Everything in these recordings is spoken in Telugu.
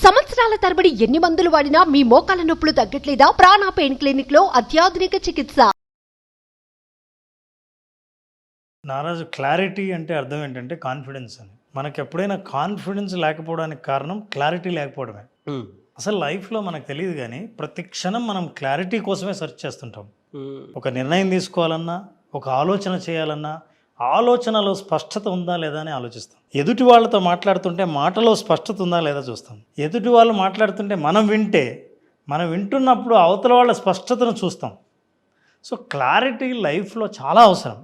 సంవత్సరాల తరబడి ఎన్ని మందులు వాడినా మీ మోకాల నొప్పులు తగ్గట్లేదా? ప్రాణ పెయిన్ క్లినిక్ లో అత్యాధునిక చికిత్స. నారాజు క్లారిటీ అంటే అర్థం ఏంటంటే కాన్ఫిడెన్స్ అని. మనకు ఎప్పుడైనా కాన్ఫిడెన్స్ లేకపోవడానికి కారణం క్లారిటీ లేకపోవడమే. అసలు లైఫ్లో మనకు తెలియదు కానీ ప్రతి క్షణం మనం క్లారిటీ కోసమే సెర్చ్ చేస్తుంటాం. ఒక నిర్ణయం తీసుకోవాలన్నా, ఒక ఆలోచన చేయాలన్నా ఆలోచనలో స్పష్టత ఉందా లేదా అని ఆలోచిస్తాం. ఎదుటి వాళ్ళతో మాట్లాడుతుంటే మాటలో స్పష్టత ఉందా లేదా చూస్తాం. ఎదుటి వాళ్ళు మాట్లాడుతుంటే మనం వింటున్నప్పుడు అవతల వాళ్ళ స్పష్టతను చూస్తాం. సో క్లారిటీ లైఫ్లో చాలా అవసరం.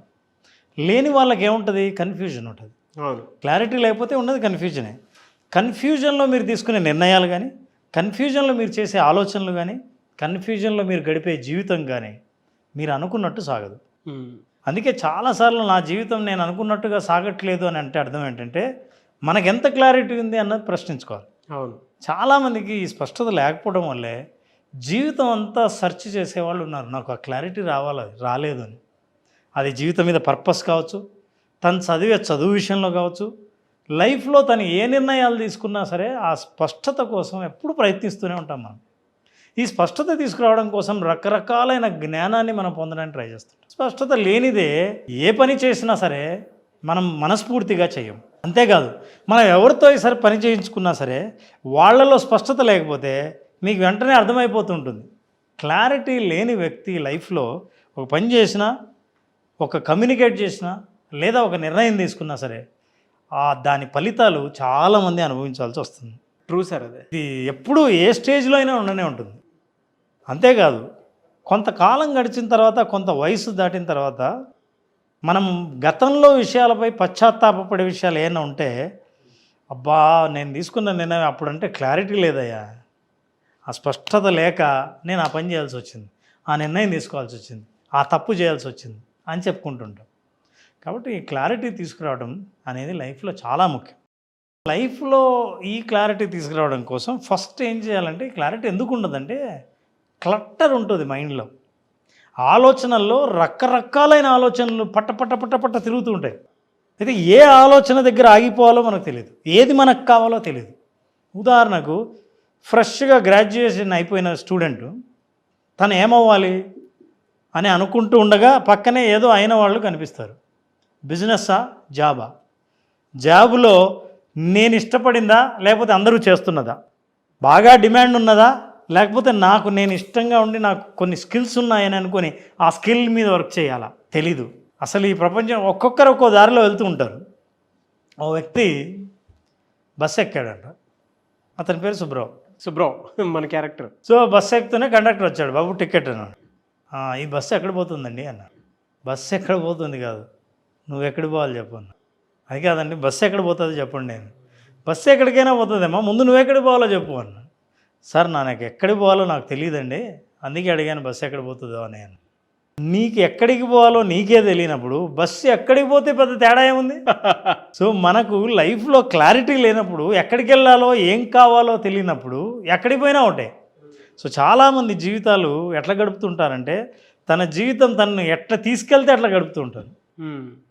లేని వాళ్ళకి ఏముంటుంది? కన్ఫ్యూజన్ ఉంటుంది. క్లారిటీ లేకపోతే ఉన్నది కన్ఫ్యూజనే. కన్ఫ్యూజన్లో మీరు తీసుకునే నిర్ణయాలు కానీ, కన్ఫ్యూజన్లో మీరు చేసే ఆలోచనలు కానీ, కన్ఫ్యూజన్లో మీరు గడిపే జీవితం కానీ మీరు అనుకున్నట్టు సాగదు. అందుకే చాలాసార్లు నా జీవితం నేను అనుకున్నట్టుగా సాగట్లేదు అని అంటే అర్థం ఏంటంటే మనకెంత క్లారిటీ ఉంది అన్నది ప్రశ్నించుకోవాలి. అవును, చాలామందికి ఈ స్పష్టత లేకపోవడం వల్లే జీవితం అంతా సెర్చ్ చేసేవాళ్ళు ఉన్నారు. నాకు ఆ క్లారిటీ రాలేదు అని. అది జీవితం మీద పర్పస్ కావచ్చు, తను చదివే చదువు విషయంలో కావచ్చు, లైఫ్లో తను ఏ నిర్ణయాలు తీసుకున్నా సరే ఆ స్పష్టత కోసం ఎప్పుడు ప్రయత్నిస్తూనే ఉంటాం మనం. ఈ స్పష్టత తీసుకురావడం కోసం రకరకాలైన జ్ఞానాన్ని మనం పొందడానికి ట్రై చేస్తాం. స్పష్టత లేనిదే ఏ పని చేసినా సరే మనం మనస్ఫూర్తిగా చేయం. అంతేకాదు మనం ఎవరితో ఈసారి పని చేయించుకున్నా సరే వాళ్ళలో స్పష్టత లేకపోతే మీకు వెంటనే అర్థమైపోతుంటుంది. క్లారిటీ లేని వ్యక్తి లైఫ్లో ఒక పని చేసినా, ఒక కమ్యూనికేట్ చేసినా, లేదా ఒక నిర్ణయం తీసుకున్నా సరే దాని ఫలితాలు చాలామంది అనుభవించాల్సి వస్తుంది. True sir. అదే ఇది ఎప్పుడూ ఏ స్టేజ్లో అయినా ఉండనే ఉంటుంది. అంతేకాదు కొంతకాలం గడిచిన తర్వాత, కొంత వయసు దాటిన తర్వాత మనం గతంలో విషయాలపై పశ్చాత్తాపపడే విషయాలు ఏమైనా ఉంటే, అబ్బా నేను తీసుకున్న నిర్ణయం అప్పుడంటే క్లారిటీ లేదయ్యా, ఆ స్పష్టత లేక నేను ఆ పని చేయాల్సి వచ్చింది, ఆ నిర్ణయం తీసుకోవాల్సి వచ్చింది, ఆ తప్పు చేయాల్సి వచ్చింది అని చెప్పుకుంటుంటాం. కాబట్టి ఈ క్లారిటీ తీసుకురావడం అనేది లైఫ్లో చాలా ముఖ్యం. లైఫ్లో ఈ క్లారిటీ తీసుకురావడం కోసం ఫస్ట్ ఏం చేయాలంటే, ఈ క్లారిటీ ఎందుకు ఉండదంటే క్లట్టర్ ఉంటుంది మైండ్లో. ఆలోచనల్లో రకరకాలైన ఆలోచనలు పట్ట తిరుగుతూ ఉంటాయి. అయితే ఏ ఆలోచన దగ్గర ఆగిపోవాలో మనకు తెలియదు, ఏది మనకు కావాలో తెలియదు. ఉదాహరణకు ఫ్రెష్గా గ్రాడ్యుయేషన్ అయిపోయిన స్టూడెంట్ తను ఏమవ్వాలి అని అనుకుంటూ ఉండగా పక్కనే ఏదో అయిన వాళ్ళు కనిపిస్తారు. బిజినెస్సా, జాబా? జాబులో నేను ఇష్టపడిందా లేకపోతే అందరూ చేస్తున్నదా? బాగా డిమాండ్ ఉన్నదా లేకపోతే నేను ఇష్టంగా ఉండి నాకు కొన్ని స్కిల్స్ ఉన్నాయని అనుకొని ఆ స్కిల్ మీద వర్క్ చేయాలా? తెలీదు. అసలు ఈ ప్రపంచం ఒక్కొక్కరు ఒక్కో దారిలో వెళ్తూ ఉంటారు. ఓ వ్యక్తి బస్సు ఎక్కాడంట. అతని పేరు సుబ్రావ్, మన క్యారెక్టర్. సో బస్సు ఎక్కుతూనే కండక్టర్ వచ్చాడు. బాబు టికెట్ అన్నాడు. ఈ బస్సు ఎక్కడ పోతుందండి అన్నాడు. బస్సు ఎక్కడ పోతుంది కాదు, నువ్వు ఎక్కడికి పోవాలి చెప్పు అన్నా. అది కాదండి, బస్సు ఎక్కడ పోతుంది చెప్పండి. నేను బస్సు ఎక్కడికైనా పోతుందేమో, ముందు నువ్వు ఎక్కడికి పోవాలో చెప్పు అన్నా. సార్ నాకు ఎక్కడికి పోవాలో నాకు తెలియదండి, అందుకే అడిగాను బస్సు ఎక్కడ పోతుందో అని. నీకు ఎక్కడికి పోవాలో నీకే తెలియనప్పుడు బస్సు ఎక్కడికి పోతే పెద్ద తేడా ఏముంది? సో మనకు లైఫ్లో క్లారిటీ లేనప్పుడు, ఎక్కడికి వెళ్ళాలో ఏం కావాలో తెలియనప్పుడు ఎక్కడికి పోయినా ఉంటాయి. సో చాలామంది జీవితాలు ఎట్లా గడుపుతుంటారంటే, తన జీవితం తనను ఎట్లా తీసుకెళ్తే అట్లా గడుపుతూ ఉంటారు.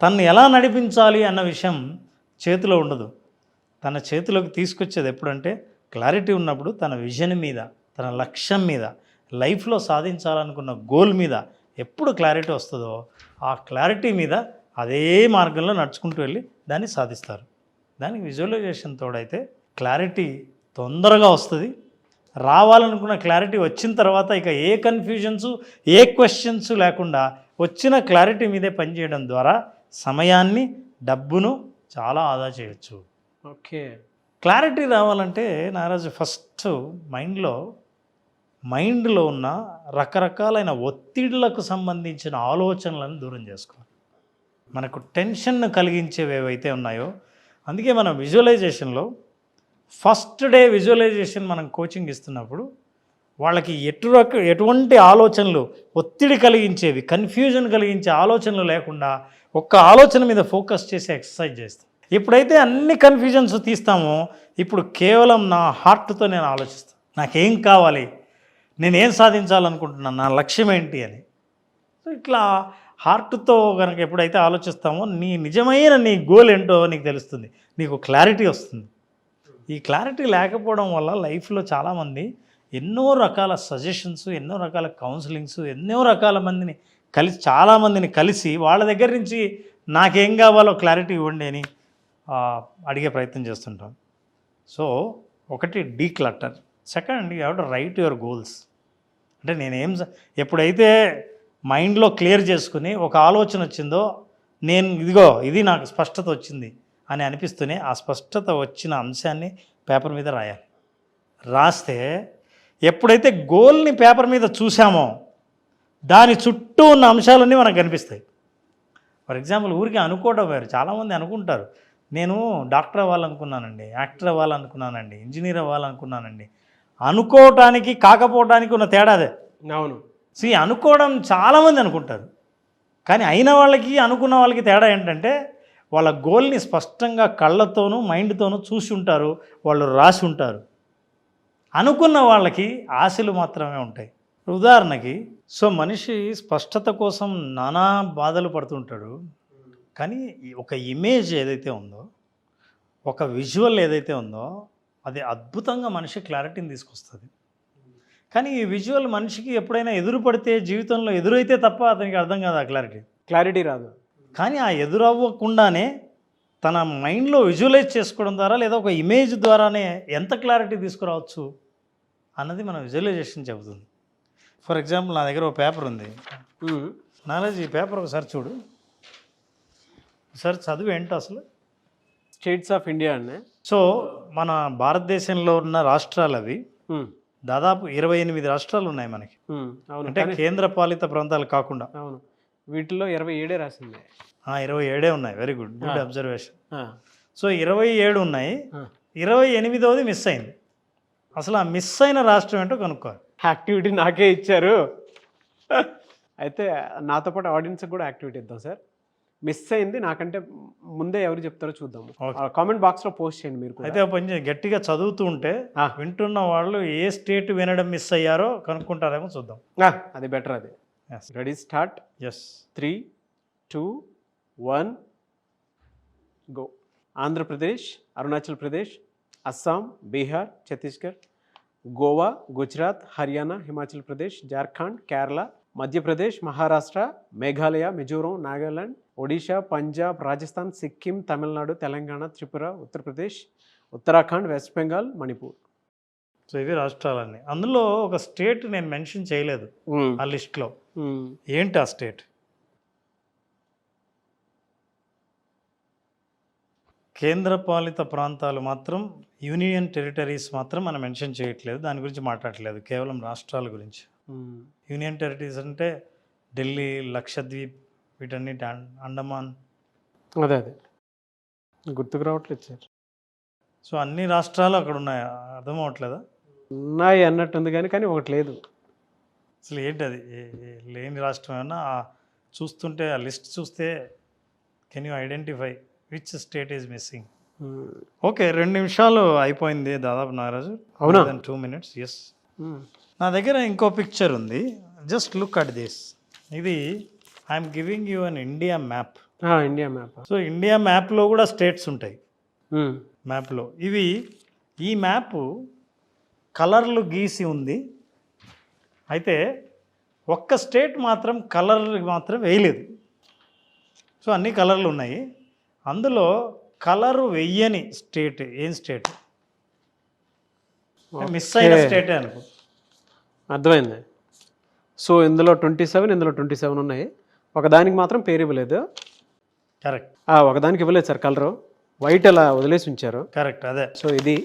తనను ఎలా నడిపించాలి అన్న విషయం చేతిలో ఉండదు. తన చేతిలోకి తీసుకొచ్చేది ఎప్పుడంటే క్లారిటీ ఉన్నప్పుడు, తన విజన్ మీద, తన లక్ష్యం మీద, లైఫ్లో సాధించాలనుకున్న గోల్ మీద ఎప్పుడు క్లారిటీ వస్తుందో ఆ క్లారిటీ మీద అదే మార్గంలో నడుచుకుంటూ వెళ్ళి దాన్ని సాధిస్తారు. దానికి విజువలైజేషన్ తోడైతే క్లారిటీ తొందరగా వస్తుంది. రావాలనుకున్న క్లారిటీ వచ్చిన తర్వాత ఇక ఏ కన్ఫ్యూజన్స్, ఏ క్వశ్చన్స్ లేకుండా వచ్చిన క్లారిటీ మీదే పనిచేయడం ద్వారా సమయాన్ని, డబ్బును చాలా ఆదా చేయొచ్చు. ఓకే, క్లారిటీ రావాలంటే నారాజు ఫస్ట్ మైండ్లో ఉన్న రకరకాలైన ఒత్తిళ్లకు సంబంధించిన ఆలోచనలను దూరం చేసుకోవాలి. మనకు టెన్షన్ కలిగించేవి ఏవైతే ఉన్నాయో, అందుకే మన విజువలైజేషన్లో ఫస్ట్ డే విజువలైజేషన్ మనం కోచింగ్ ఇస్తున్నప్పుడు వాళ్ళకి ఎటువంటి ఆలోచనలు, ఒత్తిడి కలిగించేవి, కన్ఫ్యూజన్ కలిగించే ఆలోచనలు లేకుండా ఒక్క ఆలోచన మీద ఫోకస్ చేసి ఎక్సర్సైజ్ చేస్తాం. ఎప్పుడైతే అన్ని కన్ఫ్యూజన్స్ తీస్తామో, ఇప్పుడు కేవలం నా హార్ట్తో నేను ఆలోచిస్తాను, నాకేం కావాలి, నేనేం సాధించాలనుకుంటున్నాను, నా లక్ష్యం ఏంటి అని. సో ఇట్లా హార్ట్తో కనుక ఎప్పుడైతే ఆలోచిస్తామో నీ నిజమైన నీ గోల్ ఏంటో నీకు తెలుస్తుంది, నీకు క్లారిటీ వస్తుంది. ఈ క్లారిటీ లేకపోవడం వల్ల లైఫ్లో చాలామంది ఎన్నో రకాల సజెషన్స్, ఎన్నో రకాల కౌన్సిలింగ్స్, ఎన్నో రకాల మందిని చాలామందిని కలిసి వాళ్ళ దగ్గర నుంచి నాకేం కావాలో క్లారిటీ ఇవ్వండి అని అడిగే ప్రయత్నం చేస్తుంటాం. సో ఒకటి declutter, second you have to right your goals. అంటే ఎప్పుడైతే మైండ్లో క్లియర్ చేసుకుని ఒక ఆలోచన వచ్చిందో నేను ఇది నాకు స్పష్టత వచ్చింది అని అనిపిస్తూనే ఆ స్పష్టత వచ్చిన అంశాన్ని పేపర్ మీద రాయాలి. రాస్తే ఎప్పుడైతే గోల్ని పేపర్ మీద చూసామో దాని చుట్టూ ఉన్న అంశాలన్నీ మనకు కనిపిస్తాయి. ఫర్ ఎగ్జాంపుల్ ఊరికి అనుకోవడం వేరు. చాలామంది అనుకుంటారు నేను డాక్టర్ అవ్వాలనుకున్నానండి, యాక్టర్ అవ్వాలనుకున్నానండి, ఇంజనీర్ అవ్వాలనుకున్నానండి. అనుకోవటానికి కాకపోవటానికి ఉన్న తేడా అదే. అవును. అనుకోవడం చాలామంది అనుకుంటారు, కానీ అయిన వాళ్ళకి అనుకున్న వాళ్ళకి తేడా ఏంటంటే వాళ్ళ గోల్ని స్పష్టంగా కళ్ళతోనూ మైండ్తోనూ చూసి ఉంటారు, వాళ్ళు రాసి ఉంటారు. అనుకున్న వాళ్ళకి ఆశలు మాత్రమే ఉంటాయి. ఉదాహరణకి మనిషి స్పష్టత కోసం నానా బాధలు పడుతుంటాడు, కానీ ఒక ఇమేజ్ ఏదైతే ఉందో, ఒక విజువల్ ఏదైతే ఉందో అది అద్భుతంగా మనిషి క్లారిటీని తీసుకొస్తుంది. కానీ ఈ విజువల్ మనిషికి ఎప్పుడైనా ఎదురుపడితే, జీవితంలో ఎదురైతే తప్ప అతనికి అర్థం కాదు, ఆ క్లారిటీ రాదు. కానీ ఆ ఎదురవ్వకుండానే తన మైండ్లో విజువలైజ్ చేసుకోవడం ద్వారా లేదా ఒక ఇమేజ్ ద్వారానే ఎంత క్లారిటీ తీసుకురావచ్చు అన్నది మన విజువలైజేషన్ చెబుతుంది. ఫర్ ఎగ్జాంపుల్ నా దగ్గర ఒక పేపర్ ఉంది. నారాజ్, ఈ పేపర్ ఒకసారి చూడు, ఒకసారి చదువు ఏంటో అసలు. స్టేట్స్ ఆఫ్ ఇండియా అండి. సో మన భారతదేశంలో ఉన్న రాష్ట్రాలు అవి దాదాపు 28 రాష్ట్రాలు ఉన్నాయి మనకి. అంటే కేంద్ర పాలిత ప్రాంతాలు కాకుండా. అవును, వీటిలో 27 రాసింది. 27 ఉన్నాయి. Very good, good observation. So 27 ఉన్నాయి, 28వది మిస్ అయింది. అసలు ఆ మిస్ అయిన రాష్ట్రం ఏంటో కనుక్కోవాలి. యాక్టివిటీ నాకే ఇచ్చారు. అయితే నాతో పాటు ఆడియన్స్కి కూడా యాక్టివిటీ ఇద్దాం సార్. మిస్ అయింది నాకంటే ముందే ఎవరు చెప్తారో చూద్దాం. కామెంట్ బాక్స్లో పోస్ట్ చేయండి మీరు. అయితే కొంచెం గట్టిగా చదువుతూ ఉంటే వింటున్న వాళ్ళు ఏ స్టేట్ వినడం మిస్ అయ్యారో కనుక్కుంటారేమో చూద్దాం. అది బెటర్. అది ready, start. Yes, 3, 2, 1 go. Andhra Pradesh, Arunachal Pradesh, Assam, Bihar, Chhattisgarh, Goa, Gujarat, Haryana, Himachal Pradesh, Jharkhand, Kerala, Madhya Pradesh, Maharashtra, Meghalaya, Mizoram, Nagaland, Odisha, Punjab, Rajasthan, Sikkim, Tamil Nadu, Telangana, Tripura, Uttar Pradesh, Uttarakhand, West Bengal, Manipur. So ఇవి రాష్ట్రాలన్నీ. అందులో ఒక స్టేట్ నేను మెన్షన్ చేయలేదు ఆ లిస్ట్లో. ఏంటి ఆ స్టేట్? కేంద్రపాలిత ప్రాంతాలు మాత్రం, యూనియన్ టెరిటరీస్ మాత్రం మనం మెన్షన్ చేయట్లేదు, దాని గురించి మాట్లాడట్లేదు, కేవలం రాష్ట్రాల గురించి. యూనియన్ టెరిటరీస్ అంటే ఢిల్లీ, లక్షద్వీప్, వీటన్నిటి, అండమాన్. అదే గుర్తుకు రావట్లేదు సార్. సో అన్ని రాష్ట్రాలు అక్కడ ఉన్నాయి, అర్థం అవ్వట్లేదా? ఉన్నాయి అన్నట్టుంది కానీ ఒకటి లేదు. అసలు ఏంటి అది లేని రాష్ట్రం ఏమన్నా? చూస్తుంటే ఆ లిస్ట్ చూస్తే can you identify which state is missing? Okay, 2 నిమిషాలు అయిపోయింది దాదాపు నాగరాజు. అవునా? 2 minutes. ఎస్. నా దగ్గర ఇంకో పిక్చర్ ఉంది, జస్ట్ లుక్ అట్ దిస్. ఇది I'm giving you an India map. India map. So India మ్యాప్లో కూడా స్టేట్స్ ఉంటాయి. మ్యాప్లో ఈ మ్యాప్ కలర్లు గీసి ఉంది. అయితే ఒక్క స్టేట్ మాత్రం కలర్ మాత్రం వేయలేదు. సో అన్ని కలర్లు ఉన్నాయి. అందులో కలరు వెయ్యని స్టేట్ ఏం స్టేట్? మిస్ అయిన స్టేటే అనుకో. అర్థమైంది. సో ఇందులో 27, ఇందులో 27 ఉన్నాయి. ఒకదానికి మాత్రం పేరు ఇవ్వలేదు. కరెక్ట్. ఒకదానికి ఇవ్వలేదు సార్ కలరు, వైట్ అలా వదిలేసి ఉంచారు. కరెక్ట్, అదే. సో ఇది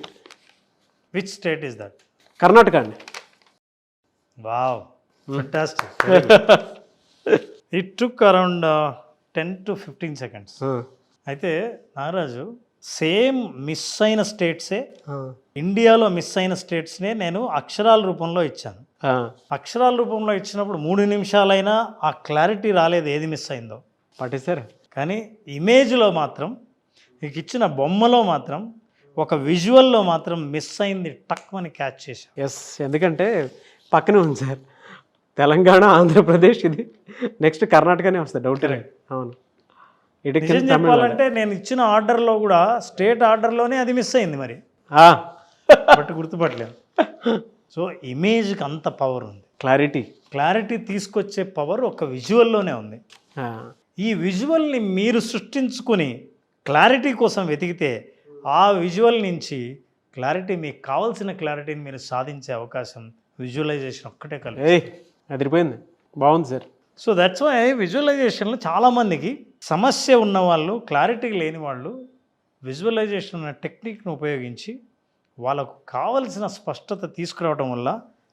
which state is that? Karnataka అండి. Wow, fantastic. It took around 10 to 15 seconds. అయితే నాగరాజు, సేమ్ మిస్ అయిన స్టేట్సే, ఇండియాలో మిస్ అయిన స్టేట్స్నే నేను అక్షరాల రూపంలో ఇచ్చాను. అక్షరాల రూపంలో ఇచ్చినప్పుడు 3 నిమిషాలైనా ఆ క్లారిటీ రాలేదు ఏది మిస్ అయిందో. పట్టేశారు. కానీ ఇమేజ్లో మాత్రం, మీకు ఇచ్చిన బొమ్మలో మాత్రం, ఒక విజువల్లో మాత్రం మిస్ అయింది టక్మని క్యాచ్ చేశాను. ఎస్, ఎందుకంటే పక్కనే ఉంది సార్. తెలంగాణ, ఆంధ్రప్రదేశ్, ఇది నెక్స్ట్ కర్ణాటకనే వస్తుంది, డౌట్. అవును. నిజం చెప్పాలంటే నేను ఇచ్చిన ఆర్డర్లో కూడా స్టేట్ ఆర్డర్లోనే అది మిస్ అయింది. మరి బట్ గుర్తుపట్టలేము. సో ఇమేజ్కి అంత పవర్ ఉంది. క్లారిటీ తీసుకొచ్చే పవర్ ఒక విజువల్లోనే ఉంది. ఈ విజువల్ని మీరు సృష్టించుకొని క్లారిటీ కోసం వెతికితే ఆ విజువల్ నుంచి క్లారిటీ, మీకు కావాల్సిన క్లారిటీని మీరు సాధించే అవకాశం విజువలైజేషన్ ఒక్కటే కలిగి. అదిరిపోయింది, బాగుంది సార్. సో దట్స్ వై విజువలైజేషన్లో చాలామందికి సమస్య ఉన్నవాళ్ళు, క్లారిటీ లేని వాళ్ళు విజువలైజేషన్ అనే టెక్నిక్ను ఉపయోగించి వాళ్ళకు కావలసిన స్పష్టత తీసుకురావడం వల్ల,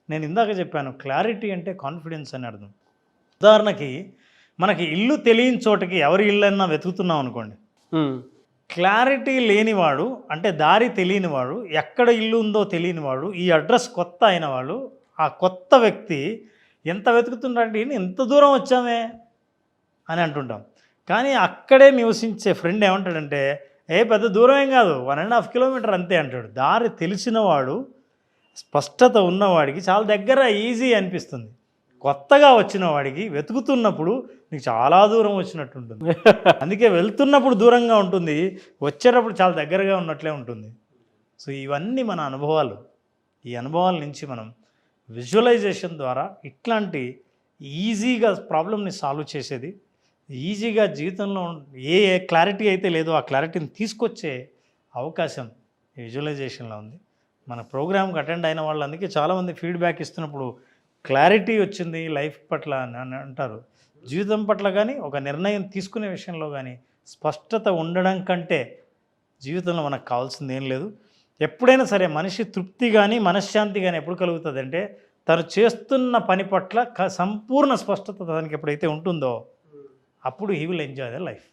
నేను ఇందాక చెప్పాను క్లారిటీ అంటే కాన్ఫిడెన్స్ అని అర్థం. ఉదాహరణకి మనకి ఇల్లు తెలియని చోటకి ఎవరి ఇల్లు అన్నా వెతుకుతున్నాం అనుకోండి, క్లారిటీ లేనివాడు అంటే దారి తెలియనివాడు, ఎక్కడ ఇల్లు ఉందో తెలియనివాడు, ఈ అడ్రస్ కొత్త అయిన వాడు, ఆ కొత్త వ్యక్తి ఎంత వెతుకుతున్నాడంటే ఎంత దూరం వచ్చామే అని అంటుంటాం. కానీ అక్కడే నివసించే ఫ్రెండ్ ఏమంటాడంటే పెద్ద దూరం ఏం కాదు, 1.5 కిలోమీటర్ అంతే అంటాడు. దారి తెలిసినవాడు, స్పష్టత ఉన్నవాడికి చాలా దగ్గర, ఈజీ అనిపిస్తుంది. కొత్తగా వచ్చిన వాడికి వెతుకుతున్నప్పుడు నీకు చాలా దూరం వచ్చినట్టు ఉంటుంది. అందుకే వెళ్తున్నప్పుడు దూరంగా ఉంటుంది, వచ్చేటప్పుడు చాలా దగ్గరగా ఉన్నట్లే ఉంటుంది. సో ఇవన్నీ మన అనుభవాలు. ఈ అనుభవాల నుంచి మనం విజువలైజేషన్ ద్వారా ఇట్లాంటి ఈజీగా ప్రాబ్లమ్ని సాల్వ్ చేసేది, ఈజీగా జీవితంలో ఏ క్లారిటీ అయితే లేదో ఆ క్లారిటీని తీసుకొచ్చే అవకాశం ఈ విజువలైజేషన్లో ఉంది. మన ప్రోగ్రామ్కి అటెండ్ అయిన వాళ్ళు అందుకే చాలామంది ఫీడ్బ్యాక్ ఇస్తున్నప్పుడు క్లారిటీ వచ్చింది లైఫ్ పట్ల అని అంటారు. జీవితం పట్ల కానీ ఒక నిర్ణయం తీసుకునే విషయంలో కానీ స్పష్టత ఉండడం కంటే జీవితంలో మనకు కావాల్సింది ఏం లేదు. ఎప్పుడైనా సరే మనిషి తృప్తి కానీ మనశ్శాంతి కానీ ఎప్పుడు కలుగుతుంది అంటే తను చేస్తున్న పని పట్ల సంపూర్ణ స్పష్టత తనకి ఎప్పుడైతే ఉంటుందో అప్పుడు he will enjoy the life.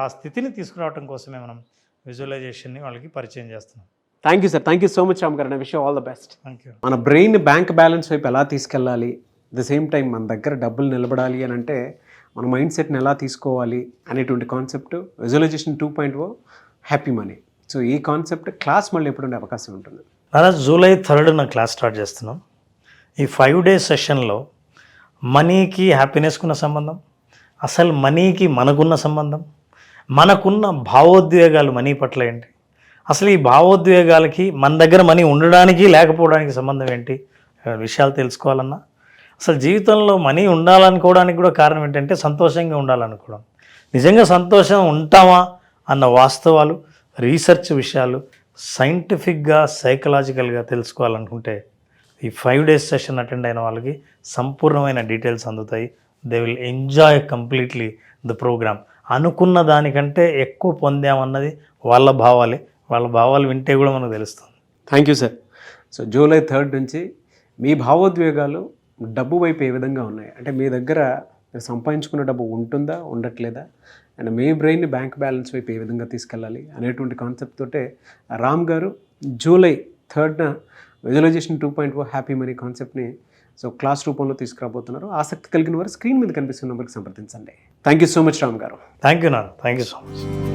ఆ స్థితిని తీసుకురావడం కోసమే మనం విజువలైజేషన్ని వాళ్ళకి పరిచయం చేస్తున్నాం. Thank you sir, thank you so much Ram garu. Wish all the best. Thank you. మన బ్రెయిన్ బ్యాంక్ బ్యాలెన్స్ వైపు ఎలా తీసుకెళ్ళాలి, ద సేమ్ టైం మన దగ్గర డబ్బులు నిలబడాలి అని అంటే మన మైండ్ సెట్ని ఎలా తీసుకోవాలి అనేటువంటి concept visualisation 2.0 happy money. So ఈ కాన్సెప్ట్ క్లాస్ మళ్ళీ ఎప్పుడు ఉండే అవకాశం ఉంటుంది? July 3rd క్లాస్ స్టార్ట్ చేస్తున్నాం. ఈ 5 days సెషన్లో మనీకి హ్యాపీనెస్కున్న సంబంధం, అసలు మనీకి మనకున్న సంబంధం, మనకున్న భావోద్వేగాలు మనీ పట్ల ఏంటి, అసలు ఈ భావోద్వేగాలకి మన దగ్గర మనీ ఉండడానికి లేకపోవడానికి సంబంధం ఏంటి విషయాలు తెలుసుకోవాలన్నా, అసలు జీవితంలో మనీ ఉండాలనుకోవడానికి కూడా కారణం ఏంటంటే సంతోషంగా ఉండాలనుకోవడం. నిజంగా సంతోషం ఉంటామా అన్న వాస్తవాలు, రీసెర్చ్ విషయాలు సైంటిఫిక్గా, సైకలాజికల్గా తెలుసుకోవాలనుకుంటే ఈ 5 days సెషన్ అటెండ్ అయిన వాళ్ళకి సంపూర్ణమైన డీటెయిల్స్ అందుతాయి. They will enjoy completely the programme. అనుకున్న దానికంటే ఎక్కువ పొందామన్నది వాళ్ళ భావాలే. వాళ్ళ భావాలు వింటే కూడా మనకు తెలుస్తుంది. Thank you sir. So July 3rd నుంచి మీ భావోద్వేగాలు డబ్బు వైపు ఏ విధంగా ఉన్నాయి, అంటే మీ దగ్గర మీరు సంపాదించుకున్న డబ్బు ఉంటుందా, ఉండట్లేదా, అండ్ మీ బ్రెయిన్ బ్యాంక్ బ్యాలెన్స్ వైపు ఏ విధంగా తీసుకెళ్ళాలి అనేటువంటి కాన్సెప్ట్ తోటే Ram garu July 3rd visualisation 2.0 happy money కాన్సెప్ట్ని సో క్లాస్ రూపంలో తీసుకురాబోతున్నారు. ఆసక్తి కలిగిన వారు స్క్రీన్ మీద కనిపిస్తున్న నెంబర్కి సంప్రదించండి. Thank you so much Ram గారు. థ్యాంక్ యూ నాన్న, థ్యాంక్ యూ సో మచ్.